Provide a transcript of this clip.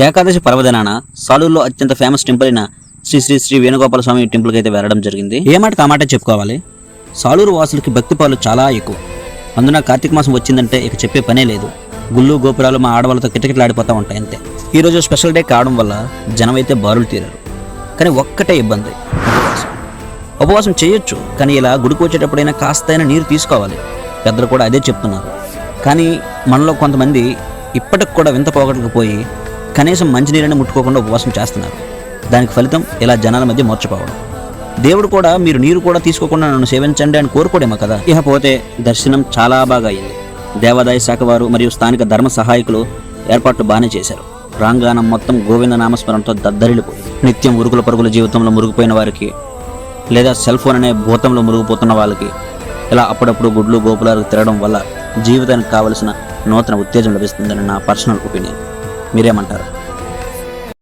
ఏకాదశి పర్వదినాన సాలూరులో అత్యంత famous temple అయిన శ్రీ శ్రీ శ్రీ వేణుగోపాల స్వామి టెంపుల్కి అయితే వెళ్ళడం జరిగింది. ఏ మాట కామాటే చెప్పుకోవాలి, సాలూరు వాసులకి భక్తి పాలు చాలా ఎక్కువ. అందున కార్తీక మాసం వచ్చిందంటే ఇక చెప్పే పనే లేదు. గుళ్ళు గోపురాలు మా ఆడవాళ్ళతో కిటకిటలాడిపోతూ ఉంటాయి అంతే. ఈరోజు స్పెషల్ డే కావడం వల్ల జనం అయితే బారులు తీరారు. కానీ ఒక్కటే ఇబ్బంది, ఉపవాసం చేయొచ్చు, కానీ ఇలా గుడికి వచ్చేటప్పుడైనా కాస్తైనా నీరు తీసుకోవాలి. పెద్దలు కూడా అదే చెప్తున్నారు. కానీ మనలో కొంతమంది ఇప్పటికి కూడా వింత పోగొట్టకపోయి కనీసం మంచినీళ్ళని ముట్టుకోకుండా ఉపవాసం చేస్తున్నారు. దానికి ఫలితం ఇలా జనాల మధ్య మోర్చిపోవడం. దేవుడు కూడా మీరు నీరు కూడా తీసుకోకుండా నన్ను సేవించండి అని కోరుకోడేమో కదా. ఇకపోతే దర్శనం చాలా బాగా అయింది. దేవాదాయ శాఖ వారు మరియు స్థానిక ధర్మ సహాయకులు ఏర్పాట్లు బాగానే చేశారు. ప్రాంగణం మొత్తం గోవింద నామస్మరణతో దద్దరిల్లిపోయింది. నిత్యం ఉరుకుల పరుగుల జీవితంలో మురిగిపోయిన వారికి, లేదా సెల్ ఫోన్ అనే భూతంలో మురిగిపోతున్న వాళ్ళకి ఇలా అప్పుడప్పుడు గుడ్లు గోపులాలకు తిరగడం వల్ల జీవితానికి కావలసిన నూతన ఉత్తేజం లభిస్తుందని నా పర్సనల్ ఒపీనియన్. మీరేమంటారు?